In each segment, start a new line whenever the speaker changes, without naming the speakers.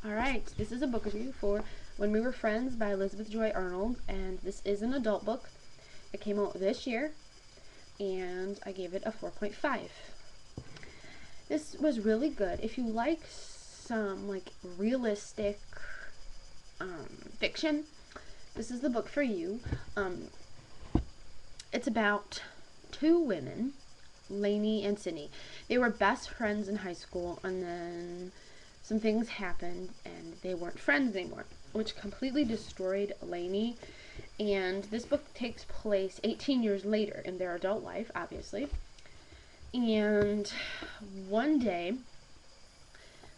Alright, this is a book review for When We Were Friends by Elizabeth Joy Arnold, and this is an adult book. It came out this year, and I gave it a 4.5. This was really good. If you like some realistic fiction, this is the book for you. It's about two women, Lainey and Sydney. They were best friends in high school, and then some things happened and they weren't friends anymore, which completely destroyed Lainey. And this book takes place 18 years later in their adult life, obviously. And one day,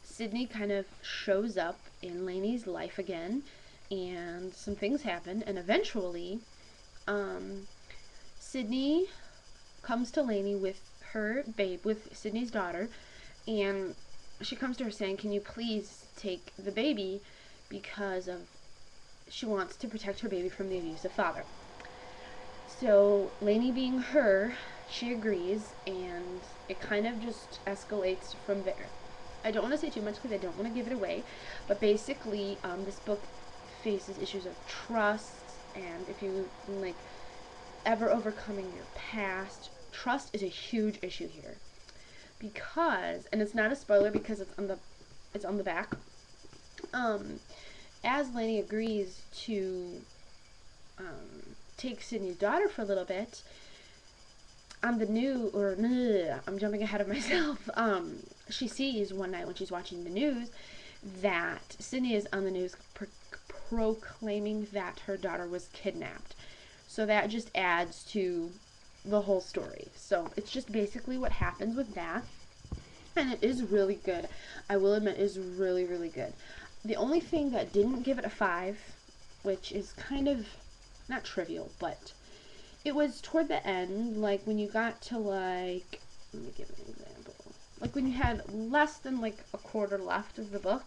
Sydney kind of shows up in Lainey's life again, and some things happen, and eventually, Sydney comes to Lainey with her babe, with Sydney's daughter, and she comes to her saying, "Can you please take the baby because she wants to protect her baby from the abusive father." So Lainey being her, she agrees, and it kind of just escalates from there. I don't want to say too much because I don't want to give it away, but basically, this book faces issues of trust, and if you ever overcoming your past, trust is a huge issue here. Because, and it's not a spoiler because it's on the back. As Lainey agrees to take Sydney's daughter for a little bit, I'm jumping ahead of myself. She sees one night when she's watching the news that Sydney is on the news proclaiming that her daughter was kidnapped. So that just adds to the whole story. So it's just basically what happens with that. And it is really good. I will admit it is really, really good. The only thing that didn't give it a 5, which is kind of not trivial, but it was toward the end, like when you got to let me give an example. Like when you had less than a quarter left of the book,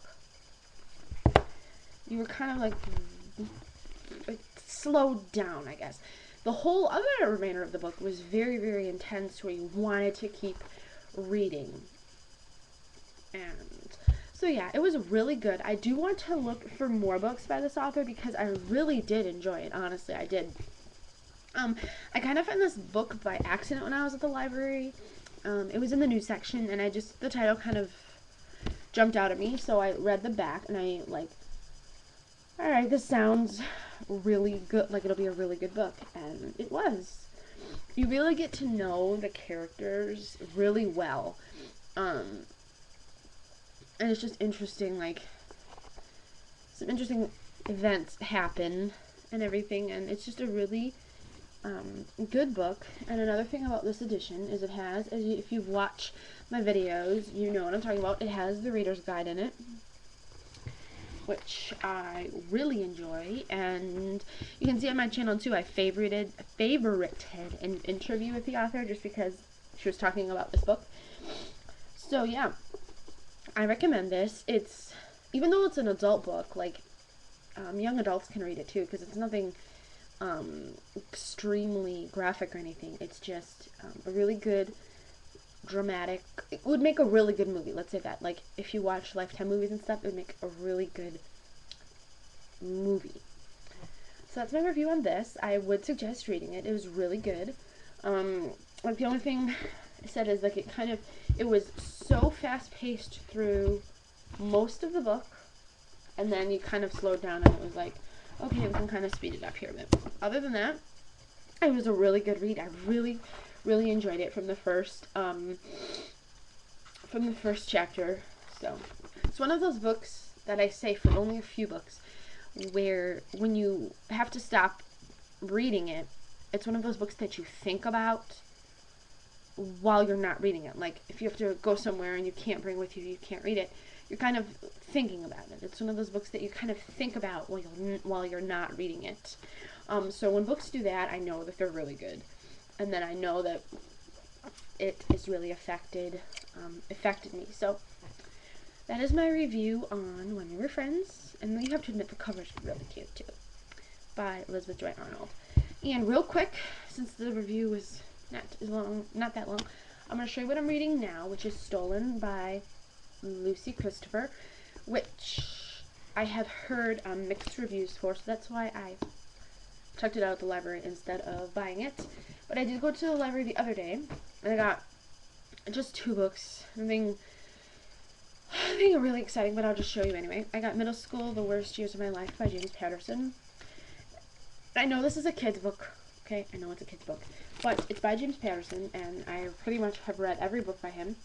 you were kind of like slowed down, I guess. The whole other remainder of the book was very, very intense, where you wanted to keep reading. And so yeah, it was really good. I do want to look for more books by this author because I really did enjoy it. Honestly, I did. I kind of found this book by accident when I was at the library. It was in the news section, and the title kind of jumped out at me, so I read the back, and I alright, this sounds really good, it'll be a really good book, and it was. You really get to know the characters really well, and it's just interesting, some interesting events happen and everything, and it's just a really good book. And another thing about this edition is if you've watched my videos, you know what I'm talking about. It has the reader's guide in it, which I really enjoy, and you can see on my channel too, I favorited an interview with the author just because she was talking about this book. So yeah, I recommend this. Even though it's an adult book, young adults can read it too, because it's nothing extremely graphic or anything. It's just a really good dramatic. It would make a really good movie, let's say that. If you watch Lifetime movies and stuff, it would make a really good movie. So that's my review on this. I would suggest reading it. It was really good. The only thing I said is it was so fast paced through most of the book, and then you kind of slowed down, and it was okay, we can kind of speed it up here a bit. Other than that, it was a really good read. I really, really enjoyed it from the first chapter. So it's one of those books that I say for only a few books, where when you have to stop reading it, it's one of those books that you think about while you're not reading it. If you have to go somewhere and you can't bring with you can't read it, you're kind of thinking about it. It's one of those books that you kind of think about while you're not reading it. So when books do that, I know that they're really good, and then I know that it has really affected me. So that is my review on When We Were Friends, and you have to admit the cover's really cute too, by Elizabeth Joy Arnold. And real quick, since the review was not that long, I'm going to show you what I'm reading now, which is Stolen by Lucy Christopher, which I have heard mixed reviews for, so that's why I checked it out at the library instead of buying it. But I did go to the library the other day, and I got just 2 books. Nothing really exciting, but I'll just show you anyway. I got Middle School, The Worst Years of My Life by James Patterson. I know this is a kid's book, okay? I know it's a kid's book, but it's by James Patterson, and I pretty much have read every book by him.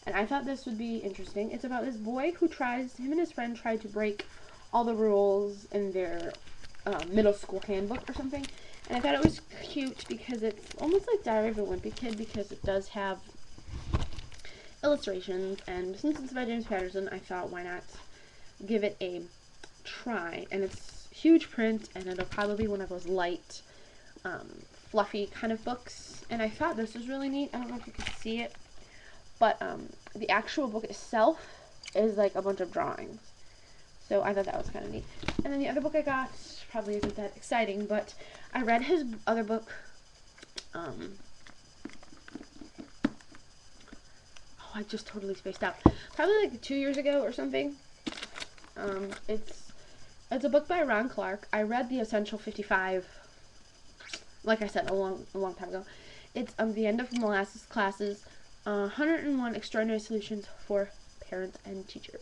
And I thought this would be interesting. It's about this boy who him and his friend tried to break all the rules in their middle school handbook or something. And I thought it was cute because it's almost like Diary of a Wimpy Kid, because it does have illustrations, and since it's by James Patterson, I thought why not give it a try. And it's huge print, and it'll probably be one of those light, fluffy kind of books. And I thought this was really neat. I don't know if you can see it, but the actual book itself is like a bunch of drawings. So I thought that was kind of neat. And then the other book I got probably isn't that exciting, but I read his other book. Oh, I just totally spaced out. Probably like 2 years ago or something. It's a book by Ron Clark. I read The Essential 55, like I said, a long time ago. It's the end of Molasses Classes, 101 Extraordinary Solutions for Parents and Teachers.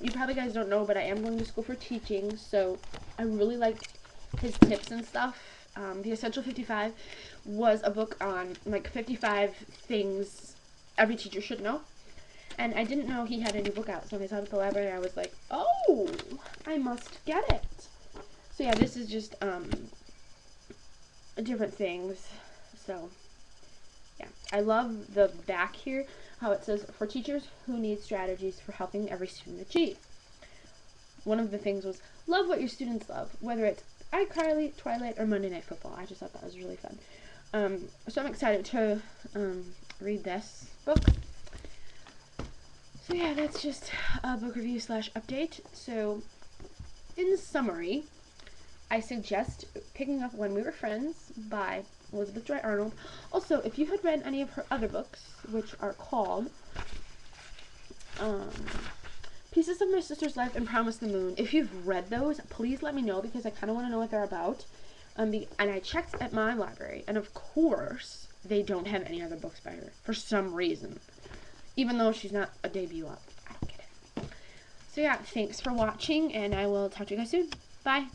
You probably guys don't know, but I am going to school for teaching, so I really liked his tips and stuff. The Essential 55 was a book on like 55 things every teacher should know. And I didn't know he had a new book out, so when I saw it at the library, I was like, oh, I must get it. So yeah, this is just different things. So yeah, I love the back here, how it says, for teachers who need strategies for helping every student achieve. One of the things was, love what your students love, whether it's iCarly, Twilight, or Monday Night Football. I just thought that was really fun. So I'm excited to read this book. So yeah, that's just a book review / update. So in summary, I suggest picking up When We Were Friends by Elizabeth Joy Arnold. Also, if you had read any of her other books, which are called Pieces of My Sister's Life and Promise the Moon, if you've read those, please let me know, because I kind of want to know what they're about. And I checked at my library, and of course, they don't have any other books by her, for some reason. Even though she's not a debut up. I don't get it. So yeah, thanks for watching, and I will talk to you guys soon. Bye!